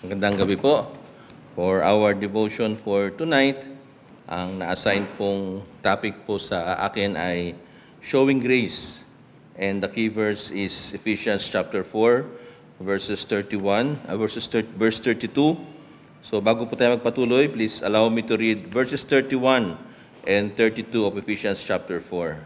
Magandang gabi po. For our devotion for tonight, ang na-assign pong topic po sa akin ay showing grace. And the key verse is Ephesians chapter 4, verse 32. So bago po tayo magpatuloy, please allow me to read verses 31 and 32 of Ephesians chapter 4.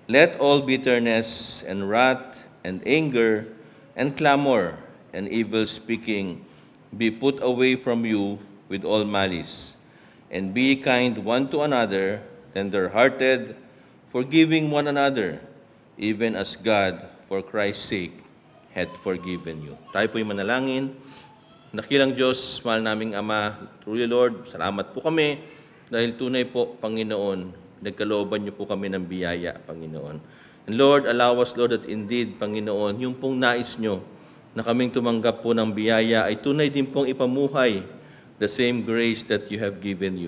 Let all bitterness and wrath and anger and clamor and evil speaking be put away from you with all malice, and be kind one to another, tender-hearted, forgiving one another, even as God, for Christ's sake, hath forgiven you. Tayo po'y manalangin. Dakilang Diyos, mahal naming Ama, truly Lord, salamat po kami dahil tunay po, Panginoon, nagkalooban niyo po kami ng biyaya, Panginoon. And Lord, allow us, Lord, that indeed, Panginoon, yung pong nais niyo na kaming tumanggap po ng biyaya ay tunay din pong ipamuhay the same grace that you have given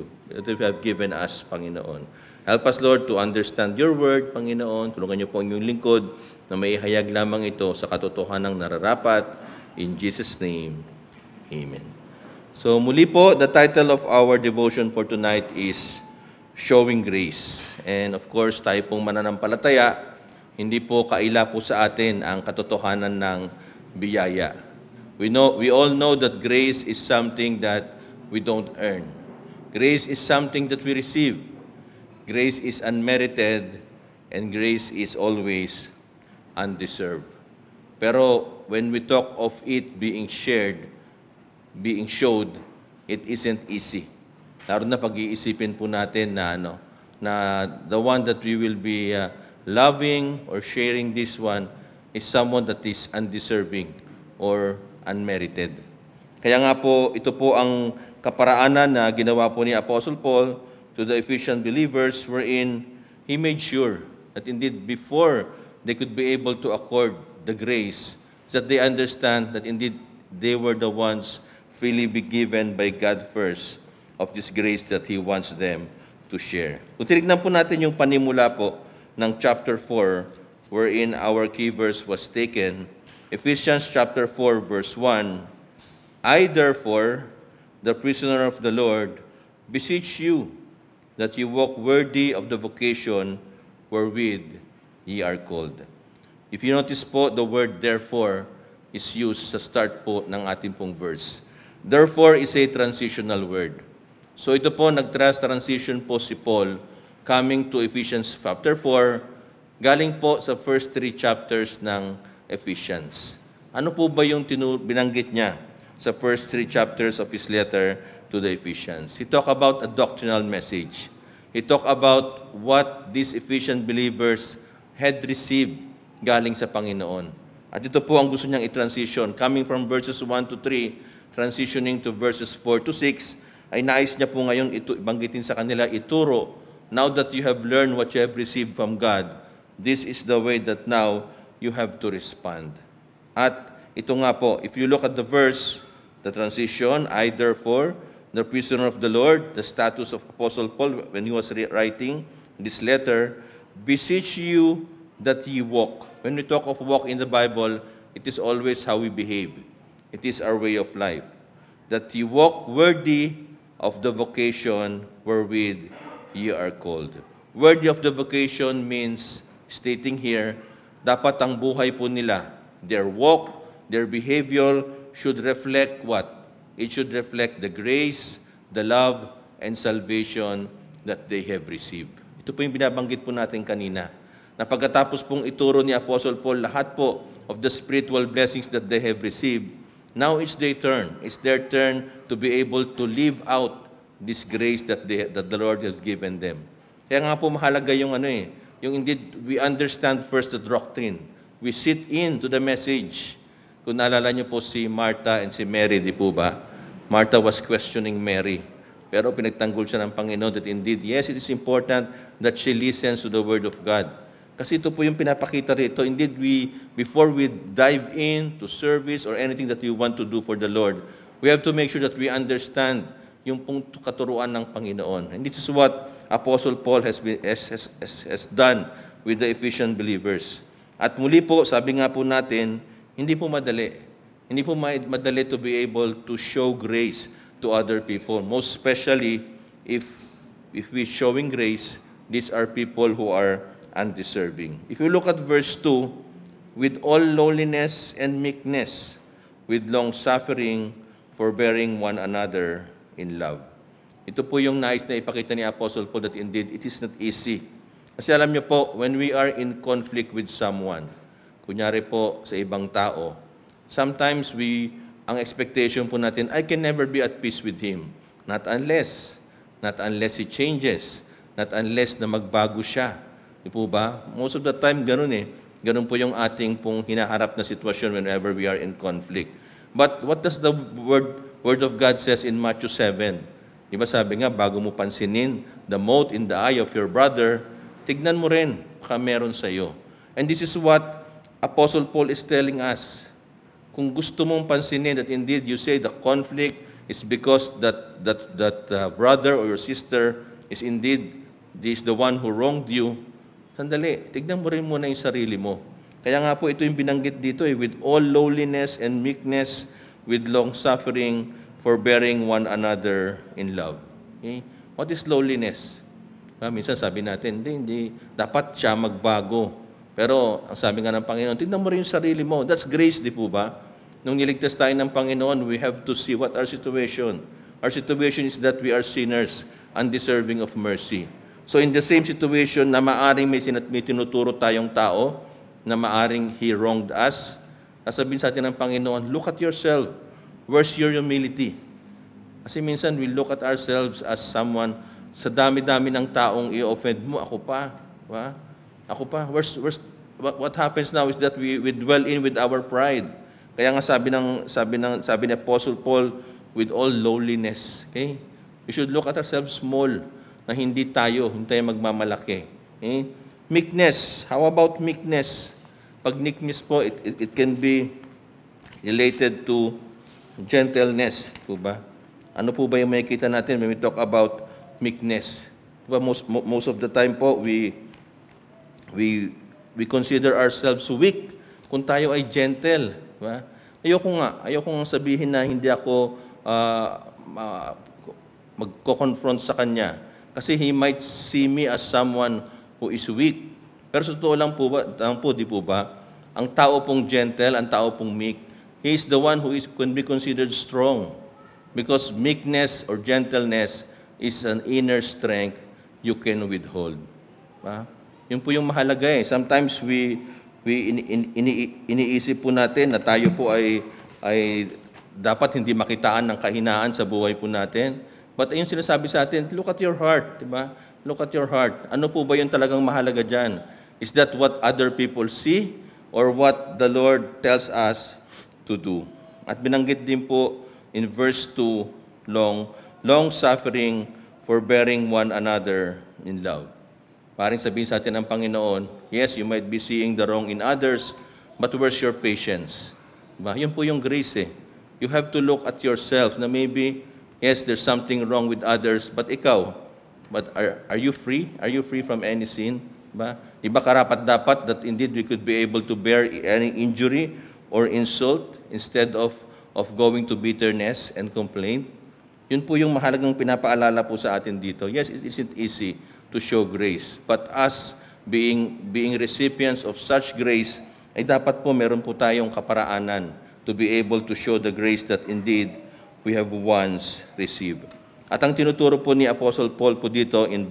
us, Panginoon. Help us, Lord, to understand your word, Panginoon. Tulungan niyo po ang inyong lingkod na maihayag lamang ito sa katotohanang nararapat. In Jesus' name, amen. So muli po, the title of our devotion for tonight is Showing Grace. And of course, tayo pong mananampalataya, hindi po kaila po sa atin ang katotohanan ng biyaya. We all know that grace is something that we don't earn. Grace is something that we receive. Grace is unmerited, and grace is always undeserved. Pero when we talk of it being shared, being showed, it isn't easy. Lalo na pag-iisipin po natin na the one that we will be loving or sharing this one is someone that is undeserving or unmerited. Kaya nga po, ito po ang kaparaanan na ginawa po ni Apostle Paul to the Ephesian believers wherein he made sure that indeed before they could be able to accord the grace, that they understand that indeed they were the ones freely be given by God first of this grace that He wants them to share. Kung tinignan po natin yung panimula po ng chapter 4, wherein our key verse was taken, Ephesians chapter 4, verse 1, I therefore, the prisoner of the Lord, beseech you that you walk worthy of the vocation wherewith ye are called. If you notice po, the word therefore is used sa start po ng ating pong verse. Therefore is a transitional word. So ito po, nag-transition po si Paul coming to Ephesians chapter 4, galing po sa first 3 chapters ng Ephesians. Ano po ba yung binanggit niya sa first 3 chapters of his letter to the Ephesians? He talked about a doctrinal message. He talked about what these Ephesian believers had received galing sa Panginoon. At ito po ang gusto niyang i-transition. Coming from verses 1 to 3, transitioning to verses 4 to 6, ay nais niya po ngayon ibanggitin sa kanila, ituro, now that you have learned what you have received from God, this is the way that now you have to respond. At ito nga po, if you look at the verse, the transition, I therefore, the prisoner of the Lord, the status of Apostle Paul when he was writing this letter, beseech you that ye walk. When we talk of walk in the Bible, it is always how we behave. It is our way of life. That ye walk worthy of the vocation wherewith ye are called. Worthy of the vocation means, stating here, dapat ang buhay po nila, their walk, their behavior should reflect what? It should reflect the grace, the love, and salvation that they have received. Ito po yung binabanggit po natin kanina, na pagkatapos pong ituro ni Apostle Paul lahat po of the spiritual blessings that they have received, now it's their turn. It's their turn to be able to live out this grace that the Lord has given them. Kaya nga po mahalaga yung yung indeed, we understand first the doctrine. We sit in to the message. Kung naalala niyo po si Martha and si Mary, di po ba? Martha was questioning Mary. Pero pinagtanggol siya ng Panginoon that indeed, yes, it is important that she listens to the Word of God. Kasi ito po yung pinapakita rito. Indeed, before we dive in to service or anything that we want to do for the Lord, we have to make sure that we understand yung pong katuruan ng Panginoon. And this is what Apostle Paul has done with the Ephesian believers. At muli po, sabi nga po natin, hindi po madali. Hindi po madali to be able to show grace to other people. Most especially if we showing grace, these are people who are undeserving. If you look at verse 2, with all lowliness and meekness, with long-suffering, forbearing one another in love. Ito po yung nais na ipakita ni Apostle Paul that indeed it is not easy. Kasi alam niyo po, when we are in conflict with someone, kunyari po sa ibang tao, sometimes ang expectation po natin, I can never be at peace with him. Not unless he changes, not unless na magbago siya. Di po ba? Most of the time, ganun eh. Ganun po yung ating pong hinaharap na sitwasyon whenever we are in conflict. But what does the Word of God says in Matthew 7? Di ba sabi nga, bago mo pansinin the mote in the eye of your brother, tignan mo rin, baka meron sa iyo. And this is what Apostle Paul is telling us. Kung gusto mong pansinin that indeed you say the conflict is because that brother or your sister is indeed the one who wronged you, sandali, tignan mo rin muna yung sarili mo. Kaya nga po ito yung binanggit dito with all lowliness and meekness, with long-suffering, forbearing one another in love. Okay? What is lowliness? Minsan sabi natin, hindi, dapat siya magbago. Pero ang sabi nga ng Panginoon, tignan mo rin yung sarili mo. That's grace, di po ba? Nung niligtas tayo ng Panginoon, we have to see what our situation. Our situation is that we are sinners, undeserving of mercy. So in the same situation na maaring may tinuturo tayong tao, na maaring he wronged us, sasabihin sa atin ng Panginoon, look at yourself. Where's your humility? Kasi minsan we look at ourselves as someone, sa dami-dami ng taong i-offend mo, ako pa. Ba? Ako pa. What happens now is that we dwell in with our pride. Kaya nga sabi ni Apostle Paul, with all lowliness. Okay? We should look at ourselves small, na hindi tayo magmamalaki. Okay? Meekness. How about meekness? Pag meekness po, it can be related to gentleness. Po ba? Ano po ba yung makikita natin when we talk about meekness? Diba, most of the time po, we consider ourselves weak kung tayo ay gentle. Diba? Ayoko nga sabihin na hindi ako magko-confront sa kanya. Kasi he might see me as someone who is weak. Pero sa totoo lang po, di po ba? Ang tao pong gentle, ang tao pong meek, he is the one who can be considered strong. Because meekness or gentleness is an inner strength you can withhold. Ba? Yun po yung mahalaga eh. Sometimes iniisip po natin na tayo po ay dapat hindi makitaan ng kahinaan sa buhay po natin. But ayun sinasabi sa atin, look at your heart, di ba? Look at your heart. Ano po ba yung talagang mahalaga dyan? Is that what other people see or what the Lord tells us to do? At binanggit din po in verse 2, long-suffering, forbearing one another in love. Paring sabihin sa atin ng Panginoon, yes, you might be seeing the wrong in others, but where's your patience? Diba? Yun po yung grace eh. You have to look at yourself na maybe, yes, there's something wrong with others, but ikaw, are you free? Are you free from any sin? Diba? Iba karapat-dapat that indeed we could be able to bear any injury or insult instead of going to bitterness and complaint? Yun po yung mahalagang pinapaalala po sa atin dito. Yes, it isn't easy to show grace. But us being recipients of such grace, ay dapat po meron po tayong kaparaanan to be able to show the grace that indeed we have once received. At ang tinuturo po ni Apostle Paul po dito in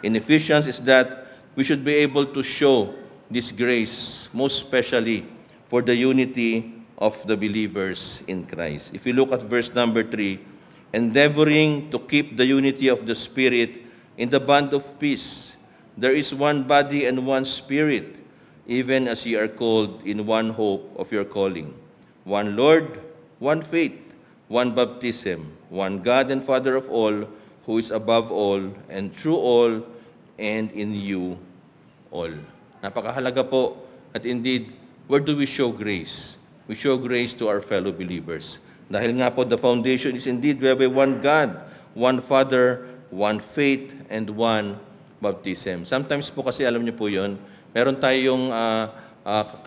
Ephesians is that we should be able to show this grace, most especially for the unity of the believers in Christ. If you look at verse number 3, endeavoring to keep the unity of the Spirit in the bond of peace. There is one body and one Spirit, even as ye are called in one hope of your calling. One Lord, one faith, one baptism, one God and Father of all, who is above all and through all and in you all. Napakahalaga po at indeed, where do we show grace? We show grace to our fellow believers. Dahil nga po, the foundation is indeed we have one God, one Father, one faith, and one baptism. Sometimes po kasi, alam niyo po yun, meron tayong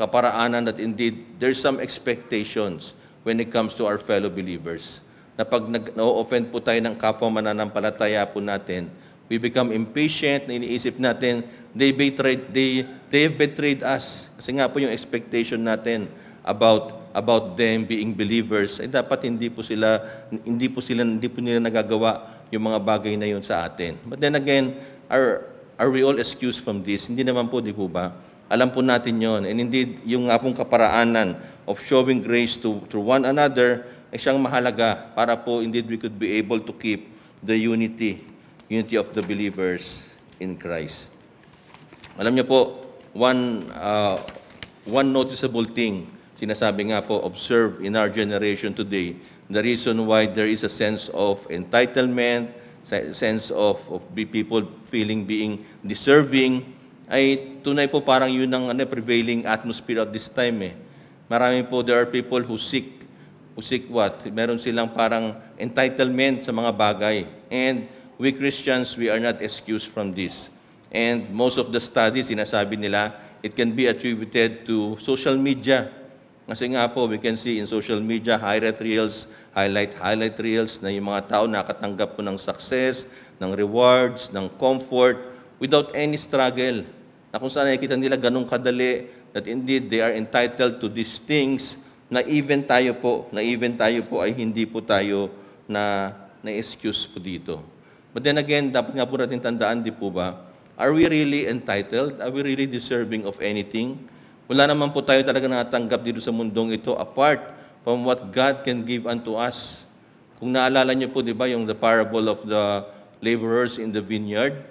kaparaanan that indeed there's some expectations when it comes to our fellow believers. Na pag na-offend po tayo ng kapwa mananampalataya po natin, we become impatient, na iniisip natin, they have betrayed us. Kasi nga po yung expectation natin about them being believers, ay dapat hindi po nila nagagawa yung mga bagay na yun sa atin. But then again, are we all excused from this? Hindi naman po, di po ba? Alam po natin yon. And indeed, yung nga pong kaparaanan of showing grace to one another ay siyang mahalaga para po indeed we could be able to keep the unity of the believers in Christ. Alam niyo po, one noticeable thing, sinasabi nga po, observe in our generation today, the reason why there is a sense of entitlement, sense of people being deserving, ay tunay po parang yun ang prevailing atmosphere at this time eh. Marami po, there are people who seek what? Meron silang parang entitlement sa mga bagay. And we Christians, we are not excused from this. And most of the studies, sinasabi nila, it can be attributed to social media. Kasi nga po, we can see in social media, highlight reels na yung mga tao nakatanggap po ng success, ng rewards, ng comfort, without any struggle. Na kung saan nakikita nila ganun kadali, that indeed they are entitled to these things, na even tayo po ay hindi po tayo na-excuse po dito. But then again, dapat nga po natin tandaan, di po ba, are we really entitled? Are we really deserving of anything? Wala naman po tayo talaga natanggap dito sa mundong ito apart from what God can give unto us. Kung naalala niyo po, di ba, yung the parable of the laborers in the vineyard?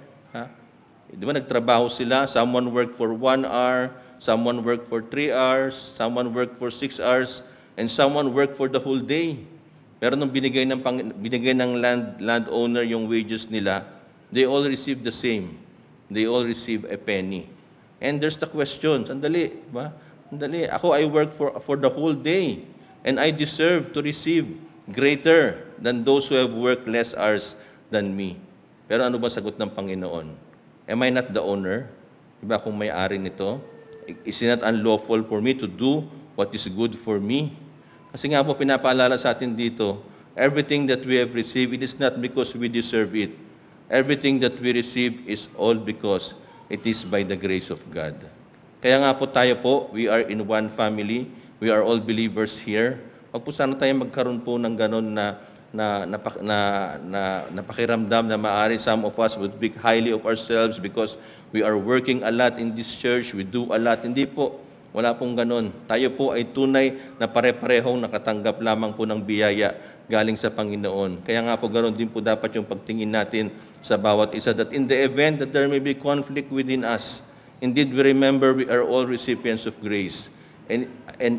Di ba, nagtrabaho sila, someone worked for 1 hour, someone worked for 3 hours, someone worked for 6 hours, and someone worked for the whole day. Pero nung binigay ng landowner yung wages nila, they all received the same. They all receive a penny. And there's the question, sandali, ba? Sandali, ako I work for the whole day, and I deserve to receive greater than those who have worked less hours than me. Pero ano ba sagot ng Panginoon? Am I not the owner? Diba, kung may-ari nito? Is it not unlawful for me to do what is good for me? Kasi nga po, pinapaalala sa atin dito, everything that we have received, it is not because we deserve it. Everything that we receive is all because it is by the grace of God. Kaya nga po tayo po, we are in one family. We are all believers here. Huwag po sana tayo magkaroon po ng ganon na pakiramdam na maaari some of us would speak highly of ourselves because we are working a lot in this church, we do a lot. Hindi po. Wala pong ganon. Tayo po ay tunay na pare-parehong nakatanggap lamang po ng biyaya galing sa Panginoon. Kaya nga po ganon din po dapat yung pagtingin natin sa bawat isa, that in the event that there may be conflict within us, indeed we remember we are all recipients of grace. And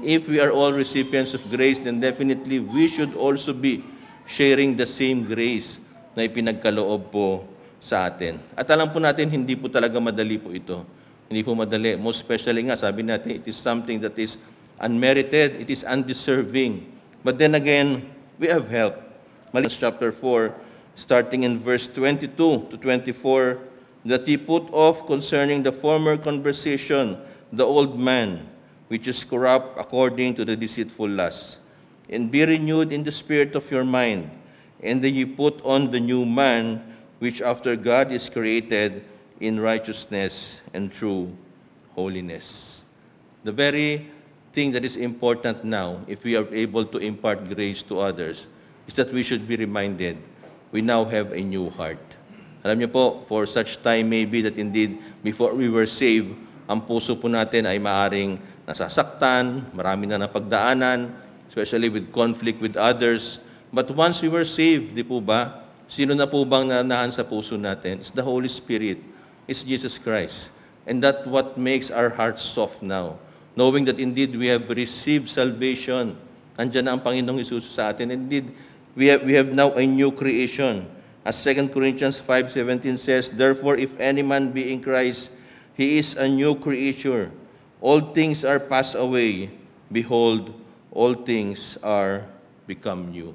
if we are all recipients of grace, then definitely we should also be sharing the same grace na ipinagkaloob po sa atin. At alam po natin, hindi po talaga madali po ito. Hindi po madali. Most especially nga, sabi natin, it is something that is unmerited, it is undeserving. But then again, we have help. Malachi chapter 4, starting in verse 22 to 24, that he put off concerning the former conversation the old man, which is corrupt according to the deceitful lust, and be renewed in the spirit of your mind, and that ye put on the new man, which after God is created in righteousness and true holiness. The very thing that is important now, if we are able to impart grace to others, is that we should be reminded, we now have a new heart. Alam niyo po, for such time maybe that indeed, before we were saved, ang puso po natin ay maaring nasasaktan, marami na napagdaanan, especially with conflict with others. But once we were saved, di po ba, sino na po bang nanahan sa puso natin? It's the Holy Spirit. It's Jesus Christ. And that's what makes our hearts soft now. Knowing that indeed we have received salvation. Andiyan na ang Panginoong Hesus sa atin. Indeed, we have now a new creation. As 2 Corinthians 5:17 says, therefore, if any man be in Christ, he is a new creature. All things are passed away. Behold, all things are become new.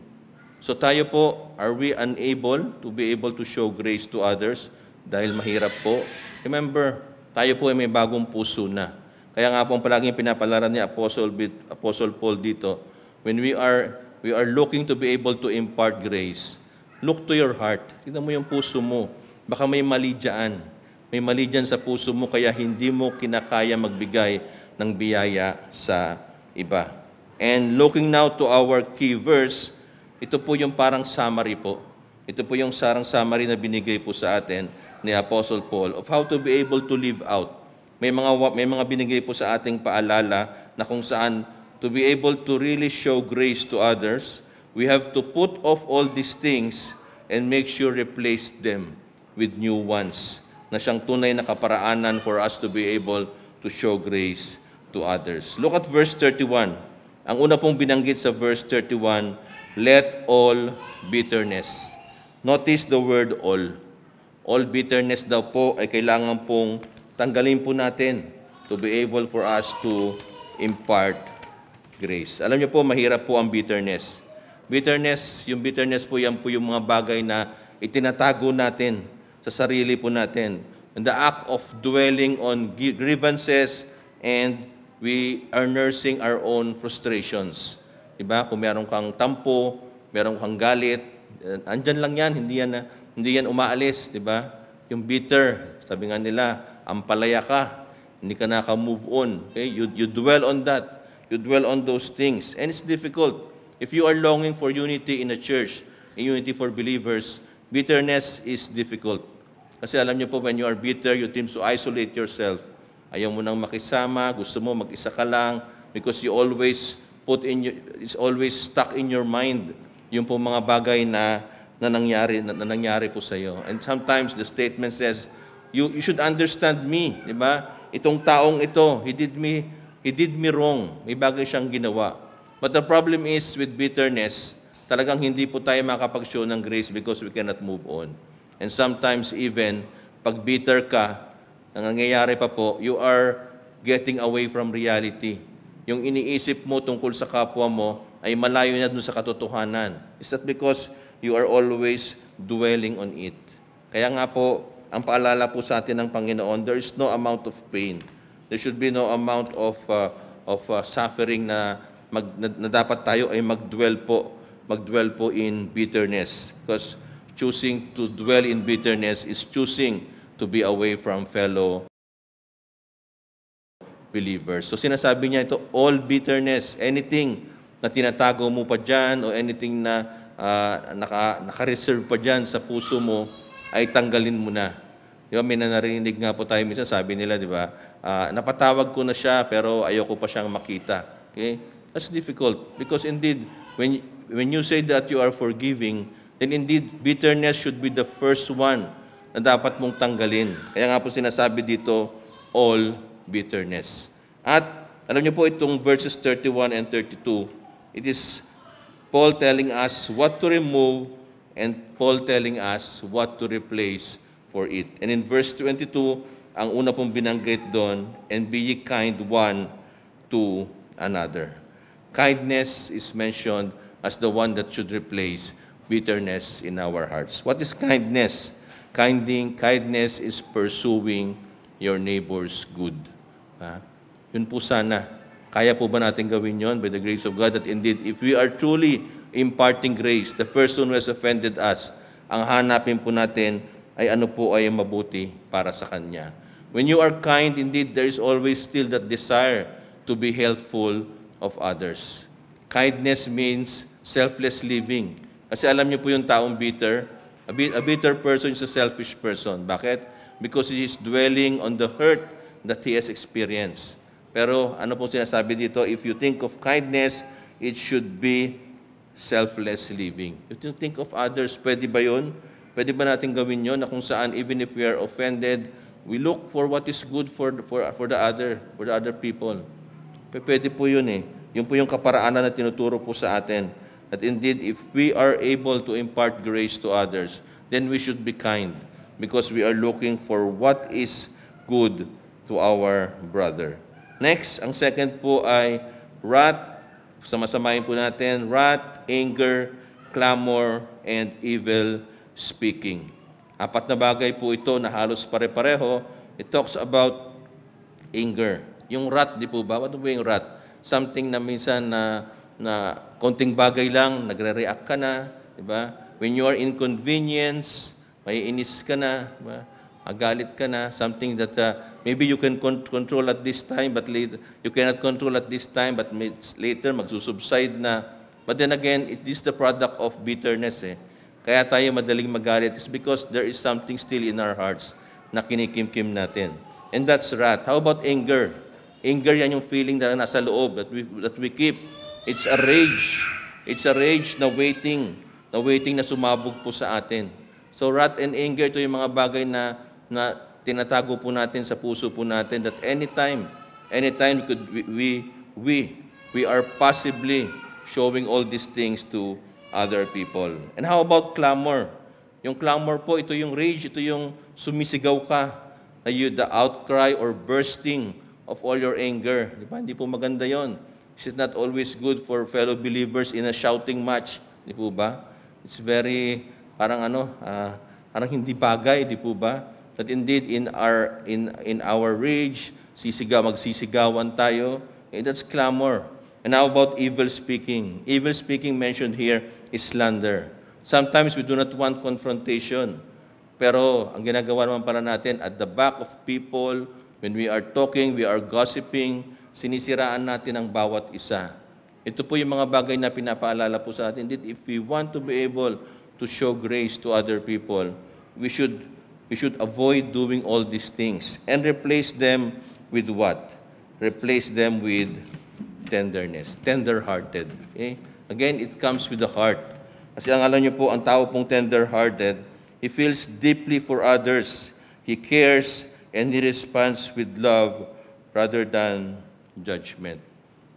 So tayo po, are we unable to be able to show grace to others dahil mahirap po? Remember, tayo po ay may bagong puso na. Kaya nga po ang palaging pinapalaran ni Apostle Paul dito, when we are looking to be able to impart grace, look to your heart. Tingnan mo yung puso mo. Baka may mali dyan. May mali dyan sa puso mo kaya hindi mo kinakaya magbigay ng biyaya sa iba. And looking now to our key verse, ito po yung parang summary po. Ito po yung sarang summary na binigay po sa atin ni Apostle Paul of how to be able to live out. May mga binigay po sa ating paalala na kung saan to be able to really show grace to others, we have to put off all these things and make sure replace them with new ones na siyang tunay na kaparaanan for us to be able to show grace to others. Look at verse 31. Ang una pong binanggit sa verse 31, let all bitterness. Notice the word all. All bitterness daw po ay kailangan pong tanggalin po natin to be able for us to impart grace. Alam niyo po, mahirap po ang bitterness. Yung bitterness po, yan po yung mga bagay na itinatago natin sa sarili po natin. And the act of dwelling on grievances and we are nursing our own frustrations. Diba? Kung meron kang tampo, meron kang galit, andyan lang yan, hindi yan umaalis, diba? Yung bitter, sabi nga nila, ampalaya ka, hindi ka naka-move on. Okay? You dwell on that. You dwell on those things. And it's difficult. If you are longing for unity in a church, in unity for believers, bitterness is difficult. Kasi alam niyo po, when you are bitter, you tend to isolate yourself. Ayaw mo nang makisama, gusto mo mag-isa ka lang, because you always it's always stuck in your mind yung po mga bagay na nangyari po sa iyo. And sometimes the statement says, you should understand me, di ba? Itong taong ito, he did me wrong. May bagay siyang ginawa. But the problem is with bitterness, talagang hindi po tayo makapag-show ng grace because we cannot move on. And sometimes even, pag bitter ka, ang nangyayari pa po, you are getting away from reality. Yung iniisip mo tungkol sa kapwa mo ay malayo na dun sa katotohanan. Is that because you are always dwelling on it? Kaya nga po, ang paalala po sa atin ng Panginoon, there is no amount of pain. There should be no amount of suffering na dapat tayo ay magdwell po in bitterness. Because choosing to dwell in bitterness is choosing to be away from fellow believers. So sinasabi niya ito, all bitterness, anything na tinatago mo pa dyan o anything na naka-reserve pa dyan sa puso mo, ay tanggalin mo na. Di ba, may narinig nga po tayo minsan, sabi nila, di ba, napatawag ko na siya pero ayoko pa siyang makita. Okay? That's difficult because indeed, when you say that you are forgiving, then indeed, bitterness should be the first one na dapat mong tanggalin. Kaya nga po sinasabi dito, all bitterness. At alam niyo po itong verses 31 and 32, it is Paul telling us what to remove and Paul telling us what to replace for it. And in verse 22, ang una pong binanggit doon, and be ye kind one to another. Kindness is mentioned as the one that should replace bitterness in our hearts. What is kindness? Kindness is pursuing your neighbor's good. Yun po sana. Kaya po ba natin gawin yon by the grace of God that indeed, if we are truly imparting grace, the person who has offended us, ang hanapin po natin ay ano po ay mabuti para sa kanya. When you are kind, indeed, there is always still that desire to be helpful of others. Kindness means selfless living. Kasi alam niyo po yung taong bitter, a bitter person is a selfish person. Bakit? Because he is dwelling on the hurt that he has experienced. Pero ano po sinasabi dito? If you think of kindness, it should be selfless living. If you think of others, pwede ba yun? Pwede ba natin gawin yun na kung saan even if we are offended, we look for what is good for the other people. Pwede po yun eh. Yun po yung kaparaanan na tinuturo po sa atin. That indeed, if we are able to impart grace to others, then we should be kind because we are looking for what is good to our brother. Next, ang second po ay wrath. Sama-samahin po natin, wrath, anger, clamor, and evil speaking. Apat na bagay po ito na halos pare-pareho. It talks about anger. Yung wrath, di po ba? Ano ba yung wrath? Something na minsan na konting bagay lang, nagre-react ka na, di ba? When you are inconvenienced, may inis ka na, di ba? Magalit ka na, something that maybe you can control at this time, but later, you cannot control at this time, but later magsusubside na. But then again, it is the product of bitterness. Kaya tayo madaling magalit is because there is something still in our hearts na kinikimkim natin. And that's wrath. How about anger? Anger, yan yung feeling na nasa loob that we keep. It's a rage. It's a rage na waiting na sumabog po sa atin. So wrath and anger, ito yung mga bagay na tinatago po natin sa puso po natin that anytime we are possibly showing all these things to other people. And how about clamor? Yung clamor po, ito yung rage, ito yung sumisigaw ka, the outcry or bursting of all your anger. Di ba? Hindi po maganda yon. This is not always good for fellow believers in a shouting match. Di po ba? It's very, parang hindi bagay, di po ba? That indeed in our rage, magsisigawan tayo, that's clamor. And how about evil speaking? Evil speaking mentioned here is slander. Sometimes we do not want confrontation. Pero ang ginagawa naman para natin, at the back of people, when we are talking, we are gossiping, sinisiraan natin ang bawat isa. Ito po yung mga bagay na pinapaalala po sa atin. Indeed, if we want to be able to show grace to other people, we should avoid doing all these things and replace them with what? Replace them with tenderness, tender-hearted. Okay? Again, it comes with the heart. Kasi ang alam niyo po, ang tao pong tender-hearted, he feels deeply for others. He cares and he responds with love rather than judgment.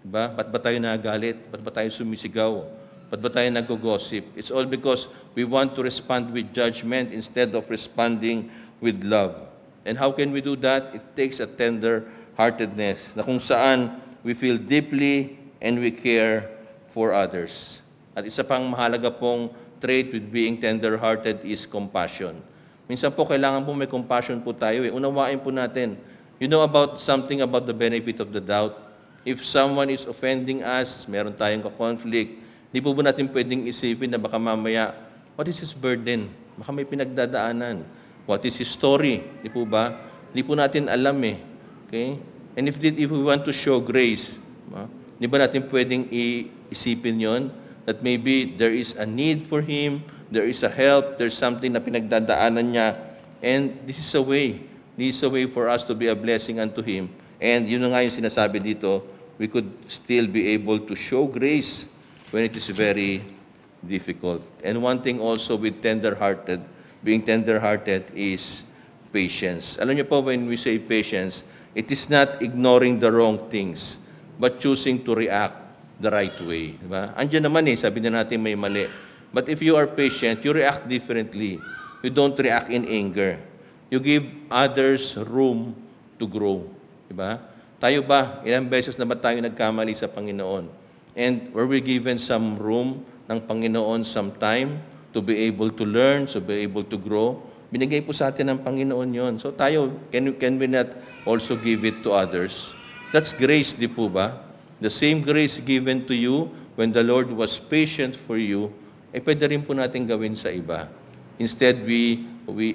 Diba? Ba't ba tayo nagalit? Ba't ba tayo sumisigaw? Ba't ba tayo nag-gossip? It's all because we want to respond with judgment instead of responding with love. And how can we do that? It takes a tender-heartedness na kung saan we feel deeply and we care for others. At isa pang mahalaga pong trait with being tender-hearted is compassion. Minsan po kailangan po may compassion po tayo. Unawain po natin. You know about something about the benefit of the doubt? If someone is offending us, meron tayong conflict, di po ba natin pwedeng isipin na baka mamaya, what is his burden? Baka may pinagdadaanan. What is his story? Di po ba? Di po natin alam Okay? And if we want to show grace, di ba natin pwedeng iisipin yon that maybe there is a need for him, there is a help, there's something na pinagdadaanan niya, and this is a way. This is a way for us to be a blessing unto him. And yun na nga yung sinasabi dito, we could still be able to show grace when it is very difficult. And one thing also with being tender-hearted is patience. Alam niyo po, when we say patience, it is not ignoring the wrong things, but choosing to react the right way. Diba? Andiyan naman sabi na natin may mali. But if you are patient, you react differently. You don't react in anger. You give others room to grow. Diba? Tayo ba, ilang beses na ba tayo nagkamali sa Panginoon? And were we given some room ng Panginoon, some time to be able to learn, to be able to grow? Binigay po sa atin ng Panginoon yon. So tayo, can we not also give it to others? That's grace, di po ba? The same grace given to you when the Lord was patient for you, pwede rin po natin gawin sa iba. Instead,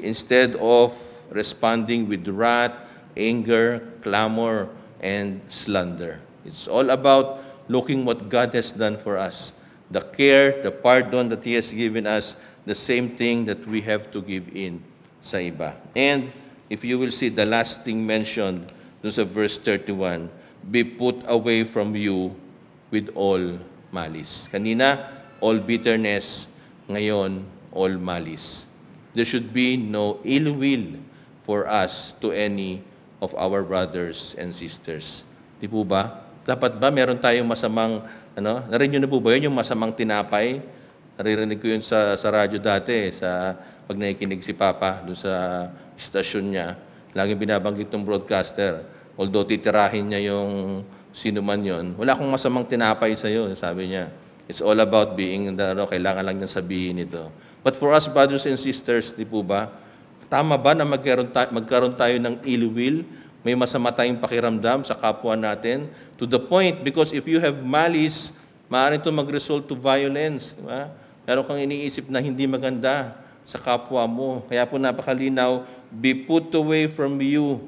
instead of responding with wrath, anger, clamor, and slander. It's all about looking what God has done for us. The care, the pardon that He has given us, the same thing that we have to give in sa iba. And if you will see the last thing mentioned dun sa verse 31, be put away from you with all malice. Kanina, all bitterness. Ngayon, all malice. There should be no ill will for us to any of our brothers and sisters. Di po ba? Dapat ba meron tayong masamang, narinig niyo na po ba yun, yung masamang tinapay? Naririnig ko yun sa radyo dati, pag nakikinig si Papa doon sa istasyon niya. Laging binabanggit ng broadcaster. Although titirahin niya yung sino man yun, wala akong masamang tinapay sa iyo, sabi niya. It's all about being, kailangan lang niyang sabihin ito. But for us, brothers and sisters, di po ba, tama ba na magkaroon tayo ng ill will may masama tayong pakiramdam sa kapwa natin, to the point, because if you have malice, maaari ito mag-result to violence. Di ba? Meron kang iniisip na hindi maganda sa kapwa mo. Kaya po napakalinaw, be put away from you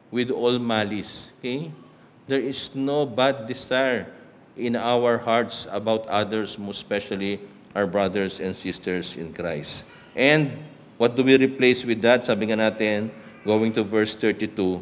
with all malice. Okay? There is no bad desire in our hearts about others, most especially our brothers and sisters in Christ. And what do we replace with that? Sabi nga natin, going to verse 32,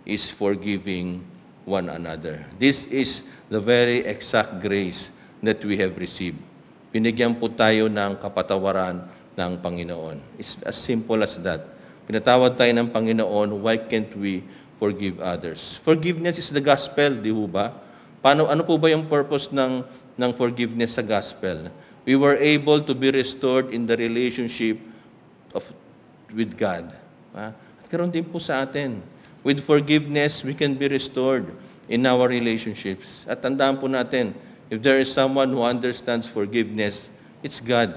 is forgiving one another. This is the very exact grace that we have received. Binigyan po tayo ng kapatawaran ng Panginoon. It's as simple as that. Pinatawad tayo ng Panginoon, why can't we forgive others? Forgiveness is the gospel, di ba? Ano po ba yung purpose ng forgiveness sa gospel? We were able to be restored in the relationship with God. At karoon din po sa atin. With forgiveness, we can be restored in our relationships. At tandaan po natin, if there is someone who understands forgiveness, it's God.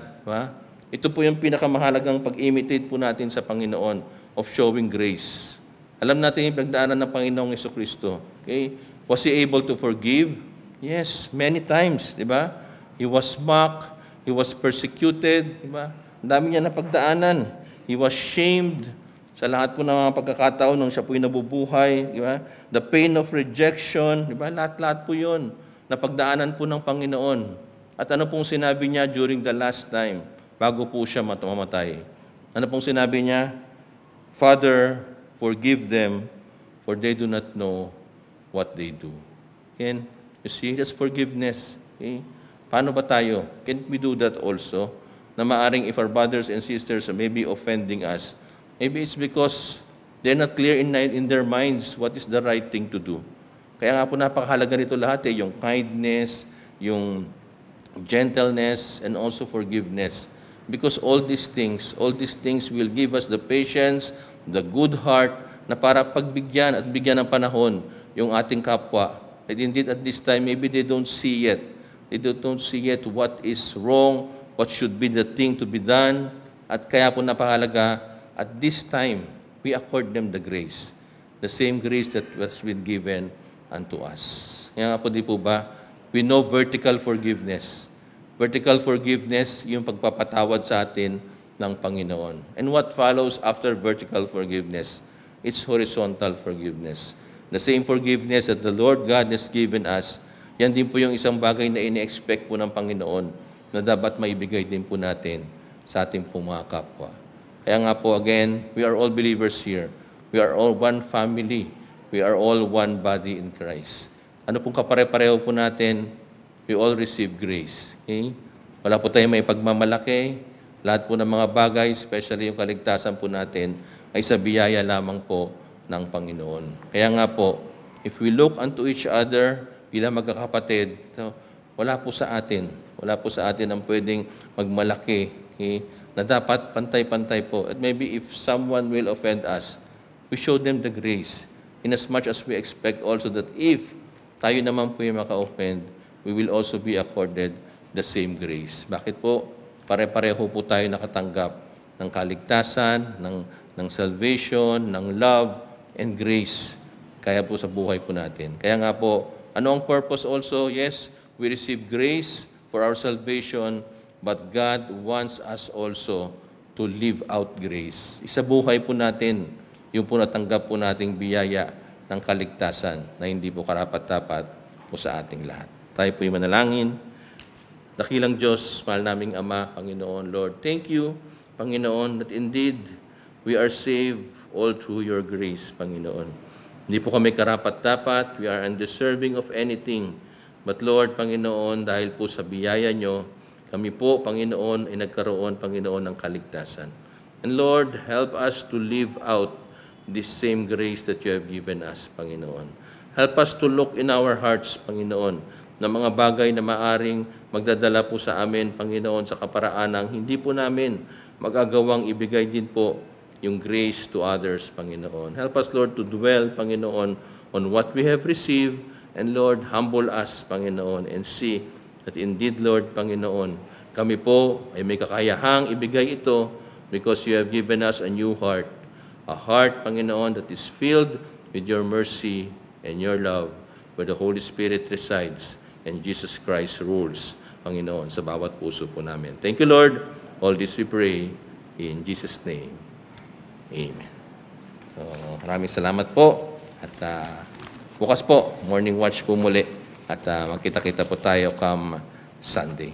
Ito po yung pinakamahalagang pag-imitate po natin sa Panginoon of showing grace. Alam natin yung pagdaanan ng Panginoong Jesucristo. Okay? Was He able to forgive? Yes, many times. Di ba? He was mocked. He was persecuted. Di ba? Ang dami niya na pagdaanan. He was shamed sa lahat po ng mga pagkakataon nung siya po'y nabubuhay. Di ba? The pain of rejection. Di ba? Lahat-lahat po yun. Napagdaanan po ng Panginoon. At ano pong sinabi niya during the last time, bago po siya mamatay? Ano pong sinabi niya? Father, forgive them, for they do not know what they do. And you see, that's forgiveness. Okay? Paano ba tayo? Can't we do that also? Na maaring if our brothers and sisters may be offending us, maybe it's because they're not clear in their minds what is the right thing to do. Kaya nga po napakahalaga nito lahat yung kindness, yung gentleness, and also forgiveness. Because all these things will give us the patience, the good heart, na para pagbigyan at bigyan ng panahon yung ating kapwa. And indeed, at this time, maybe they don't see yet. They don't see yet what is wrong, what should be the thing to be done. At kaya po napakahalaga, at this time, we accord them the grace. The same grace that was been given unto us. Kaya nga po, di po ba, we know vertical forgiveness. Vertical forgiveness, yung pagpapatawad sa atin ng Panginoon. And what follows after vertical forgiveness? It's horizontal forgiveness. The same forgiveness that the Lord God has given us, yan din po yung isang bagay na ini-expect po ng Panginoon na dapat maibigay din po natin sa ating pong mga kapwa. Kaya nga po, again, we are all believers here. We are all one family. We are all one body in Christ. Ano pong kapare-pareho po natin? We all receive grace. Okay? Wala po tayong may pagmamalaki. Lahat po ng mga bagay, especially yung kaligtasan po natin, ay sa biyaya lamang po ng Panginoon. Kaya nga po, if we look unto each other bilang magkakapatid, wala po sa atin ang pwedeng magmalaki, okay? Na dapat pantay-pantay po. At maybe if someone will offend us, we show them the grace, in as much as we expect also that if tayo naman po yung maka-offend, we will also be accorded the same grace. Bakit po? Pare-pareho po tayo nakatanggap ng kaligtasan, ng salvation, ng love, and grace. Kaya po sa buhay po natin. Kaya nga po, ano ang purpose also? Yes, we receive grace for our salvation, but God wants us also to live out grace. Isa buhay po natin, yung po natanggap po nating biyaya ng kaligtasan na hindi po karapat-dapat po sa ating lahat. Tayo po yung manalangin. Dakilang Diyos, mahal naming Ama, Panginoon, Lord, thank you, Panginoon, that indeed we are saved all through your grace, Panginoon. Hindi po kami karapat-dapat, we are undeserving of anything. But Lord, Panginoon, dahil po sa biyaya nyo, kami po, Panginoon, ay nagkaroon, Panginoon, ng kaligtasan. And Lord, help us to live out this same grace that you have given us, Panginoon. Help us to look in our hearts, Panginoon, na mga bagay na maaring magdadala po sa amin, Panginoon, sa kaparaanang hindi po namin magagawang ibigay din po yung grace to others, Panginoon. Help us, Lord, to dwell, Panginoon, on what we have received, and Lord, humble us, Panginoon, and see that indeed, Lord, Panginoon, kami po ay may kakayahang ibigay ito because you have given us a new heart. A heart, Panginoon, that is filled with your mercy and your love, where the Holy Spirit resides and Jesus Christ rules, Panginoon, sa bawat puso po namin. Thank you, Lord. All this we pray in Jesus' name. Amen. So, maraming salamat po. At bukas po, morning watch po muli. At magkita-kita po tayo come Sunday.